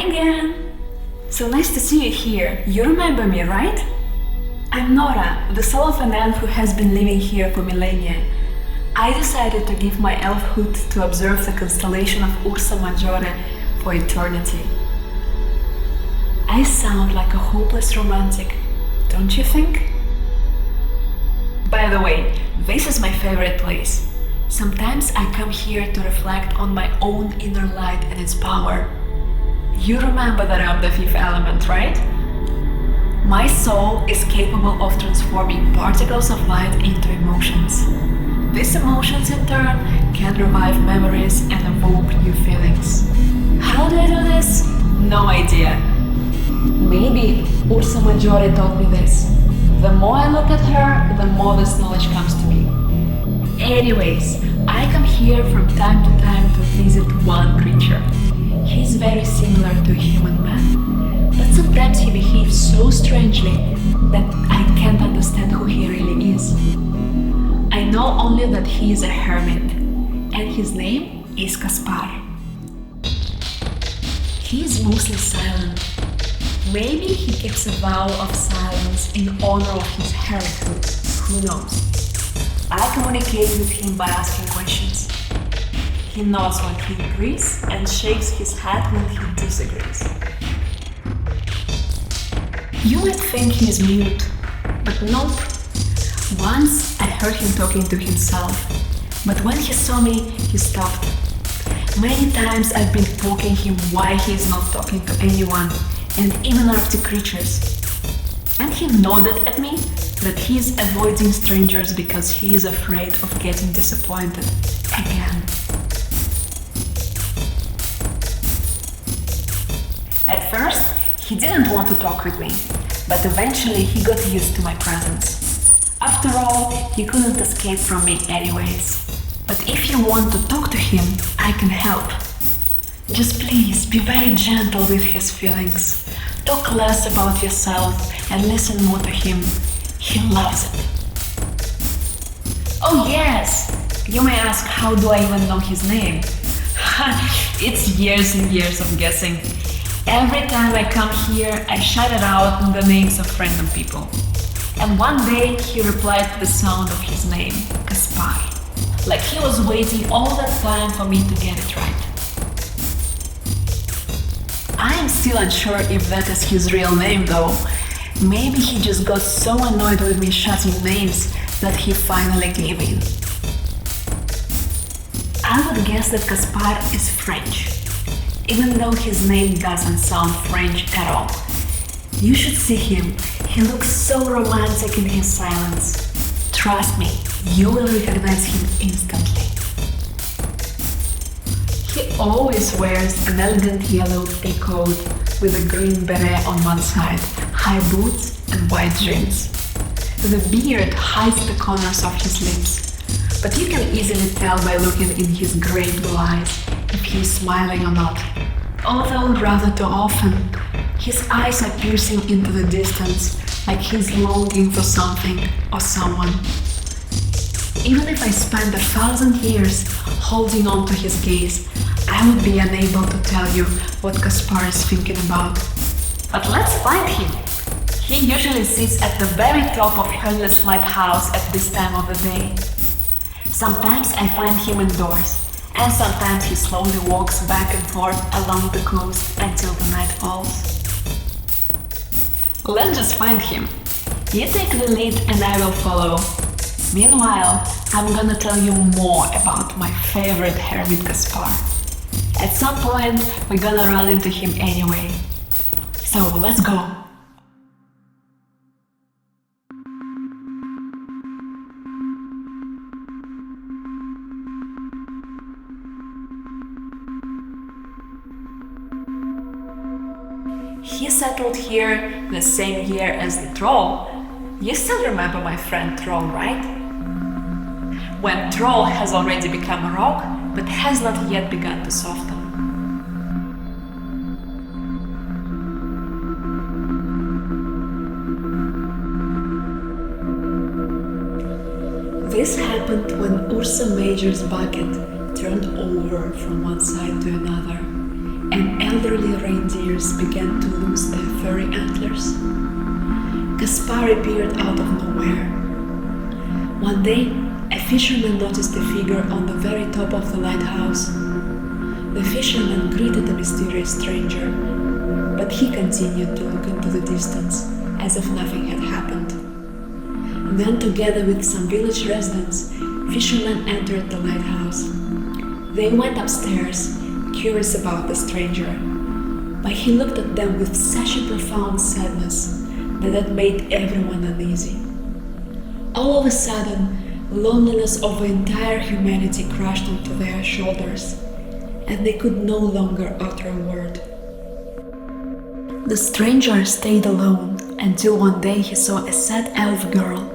again! So nice to see you here. You remember me, right? I'm Nora, the soul of an elf who has been living here for millennia. I decided to give my elfhood to observe the constellation of Ursa Majore for eternity. I sound like a hopeless romantic, don't you think? By the way, this is my favorite place. Sometimes I come here to reflect on my own inner light and its power. You remember that I'm the fifth element, right? My soul is capable of transforming particles of light into emotions. These emotions in turn can revive memories and evoke new feelings. How do I do this? No idea. Maybe Ursa Majore taught me this. The more I look at her, the more this knowledge comes to me. Anyways, I come here from time to time to visit one creature. He's very similar to a human man, but sometimes he behaves so strangely that I can't understand who he really is. I know only that he is a hermit, and his name is Kaspar. He is mostly silent. Maybe he keeps a vow of silence in honor of his hermithood. Who knows? I communicate with him by asking questions. He nods when he agrees and shakes his head when he disagrees. You might think he is mute, but nope. Once I heard him talking to himself, but when he saw me, he stopped. Many times I've been poking him why he is not talking to anyone, and even Arctic creatures. And he nodded at me that he is avoiding strangers because he is afraid of getting disappointed again. At first, he didn't want to talk with me, but eventually he got used to my presence. After all, he couldn't escape from me anyways. But if you want to talk to him, I can help. Just please be very gentle with his feelings. Talk less about yourself and listen more to him. He loves it. Oh yes! You may ask, how do I even know his name? It's years and years of guessing. Every time I come here, I shout it out in the names of random people. And one day he replied to the sound of his name, Kaspar. Like he was waiting all that time for me to get it right. I am still unsure if that is his real name though. Maybe he just got so annoyed with me shouting names that he finally gave in. I would guess that Kaspar is French, even though his name doesn't sound French at all. You should see him. He looks so romantic in his silence. Trust me, you will recognize him instantly. He always wears an elegant yellow coat with a green beret on one side, high boots and white jeans. The beard hides the corners of his lips, but you can easily tell by looking in his grey blue eyes if he is smiling or not. Although rather too often, his eyes are piercing into the distance, like he's longing for something or someone. Even if I spent 1,000 years holding on to his gaze, I would be unable to tell you what Kaspar is thinking about. But let's find him. He usually sits at the very top of Hölle's lighthouse at this time of the day. Sometimes I find him indoors, and sometimes he slowly walks back and forth along the coast until the night falls. Let's just find him. You take the lead and I will follow. Meanwhile, I'm gonna tell you more about my favorite hermit Kaspar. At some point, we're gonna run into him anyway. So let's go. He settled here the same year as the troll. You still remember my friend Troll, right? When Troll has already become a rock, but has not yet begun to soften. This happened when Ursa Major's bucket turned over from one side to another, and elderly reindeers began to lose their furry antlers. Kaspar appeared out of nowhere. One day, a fisherman noticed a figure on the very top of the lighthouse. The fisherman greeted the mysterious stranger, but he continued to look into the distance, as if nothing had happened. Then, together with some village residents, fishermen entered the lighthouse. They went upstairs, curious about the stranger, but he looked at them with such a profound sadness that it made everyone uneasy. All of a sudden, loneliness of the entire humanity crashed onto their shoulders, and they could no longer utter a word. The stranger stayed alone until one day he saw a sad elf girl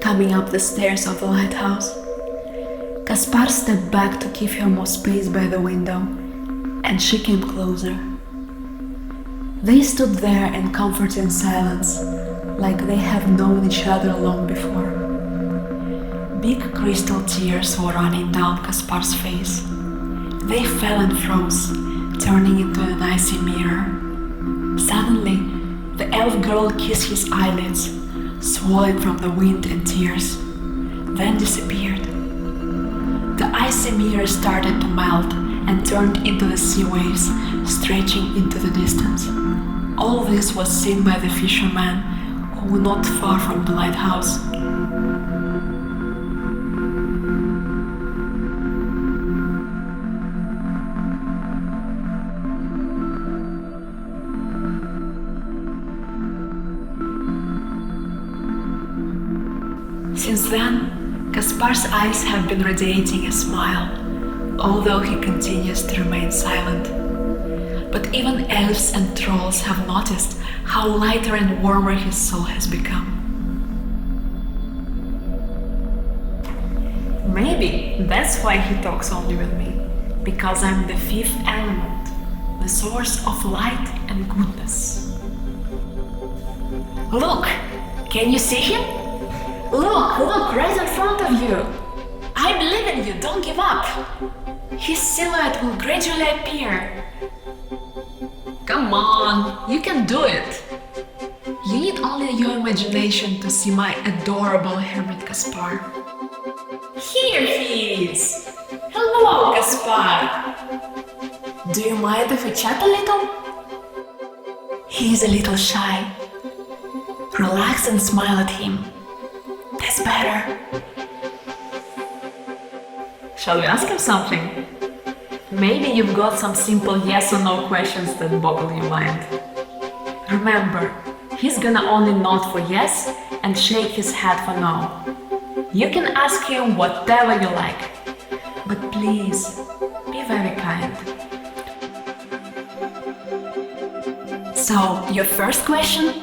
coming up the stairs of the lighthouse. Kaspar stepped back to give her more space by the window, and she came closer. They stood there in comforting silence, like they have known each other long before. Big crystal tears were running down Kaspar's face. They fell and froze, turning into an icy mirror. Suddenly, the elf girl kissed his eyelids, swollen from the wind and tears, then disappeared. The icy mirror started to melt and turned into the sea waves, stretching into the distance. All this was seen by the fishermen, who were not far from the lighthouse. Since then, Kaspar's eyes have been radiating a smile, although he continues to remain silent. But even elves and trolls have noticed how lighter and warmer his soul has become. Maybe that's why he talks only with me, because I'm the fifth element, the source of light and goodness. Look! Can you see him? Look, right in front of you! I believe in you, don't give up! His silhouette will gradually appear. Come on, you can do it! You need only your imagination to see my adorable hermit Kaspar. Here he is! Hello, Kaspar! Do you mind if we chat a little? He is a little shy. Relax and smile at him. That's better. Shall we ask him something? Maybe you've got some simple yes or no questions that boggle your mind. Remember, he's gonna only nod for yes and shake his head for no. You can ask him whatever you like, but please, be very kind. So, your first question?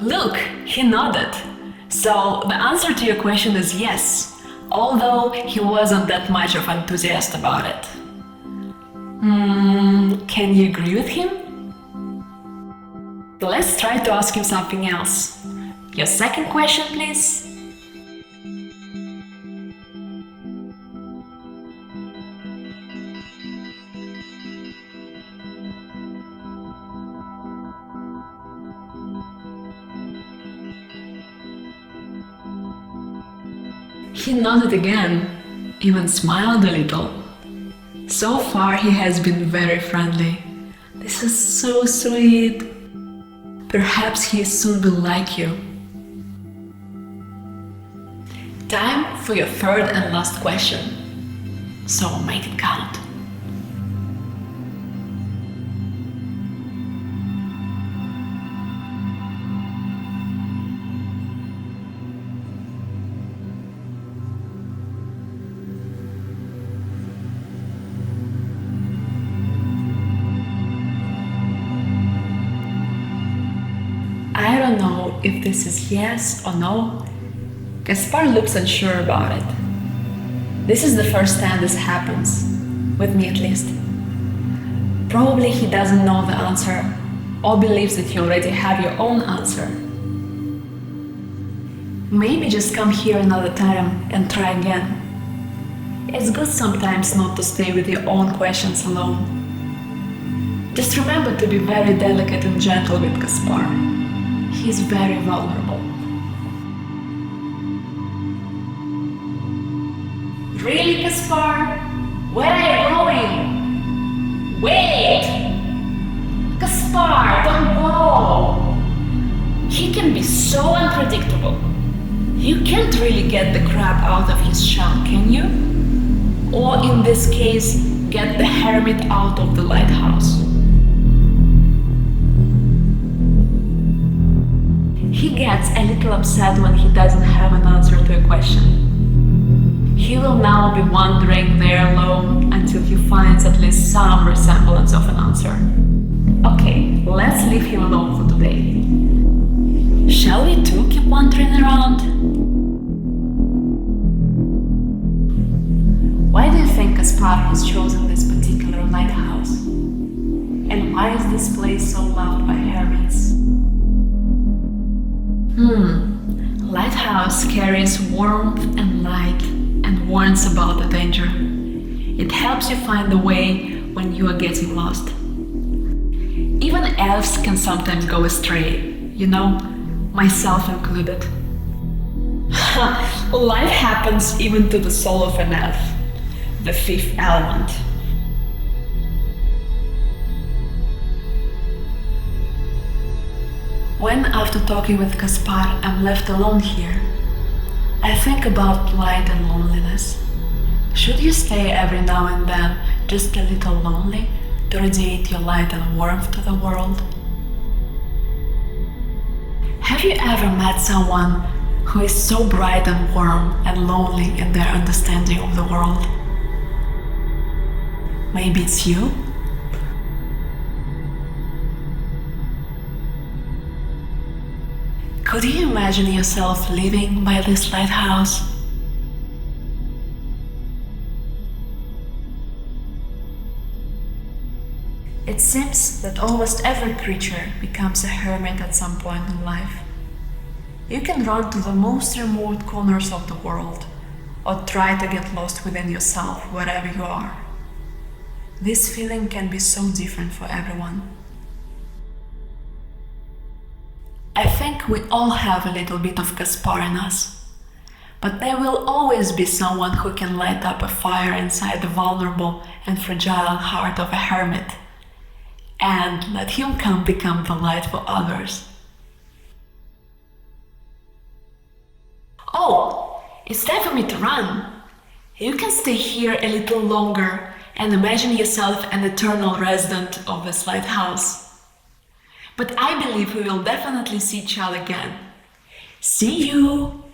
Look, he nodded. So the answer to your question is yes, although he wasn't that much of an enthusiast about it. Can you agree with him? Let's try to ask him something else. Your second question, please. He nodded again, even smiled a little. So far he has been very friendly. This is so sweet. Perhaps he soon will like you. Time for your third and last question. So make it count. I don't know if this is yes or no. Kaspar looks unsure about it. This is the first time this happens, with me at least. Probably he doesn't know the answer, or believes that you already have your own answer. Maybe just come here another time and try again. It's good sometimes not to stay with your own questions alone. Just remember to be very delicate and gentle with Kaspar. He's very vulnerable. Really, Kaspar? Where are you going? Wait! Kaspar, don't go! He can be so unpredictable. You can't really get the crab out of his shell, can you? Or in this case, get the hermit out of the lighthouse. He gets a little upset when he doesn't have an answer to a question. He will now be wandering there alone until he finds at least some resemblance of an answer. Okay, let's leave him alone for today. Shall we too keep wandering around? Why do you think Kaspar has chosen this particular lighthouse? And why is this place so loved by hermits? Lighthouse carries warmth and light and warns about the danger. It helps you find the way when you are getting lost. Even elves can sometimes go astray, you know, myself included. Life happens even to the soul of an elf, the fifth element. When, after talking with Kaspar, I'm left alone here, I think about light and loneliness. Should you stay every now and then just a little lonely to radiate your light and warmth to the world? Have you ever met someone who is so bright and warm and lonely in their understanding of the world? Maybe it's you? Could you imagine yourself living by this lighthouse? It seems that almost every creature becomes a hermit at some point in life. You can run to the most remote corners of the world, or try to get lost within yourself wherever you are. This feeling can be so different for everyone. I think we all have a little bit of Kaspar in us, but there will always be someone who can light up a fire inside the vulnerable and fragile heart of a hermit, and let him come become the light for others. Oh, it's time for me to run. You can stay here a little longer and imagine yourself an eternal resident of this lighthouse. But I believe we will definitely see each other again. See you!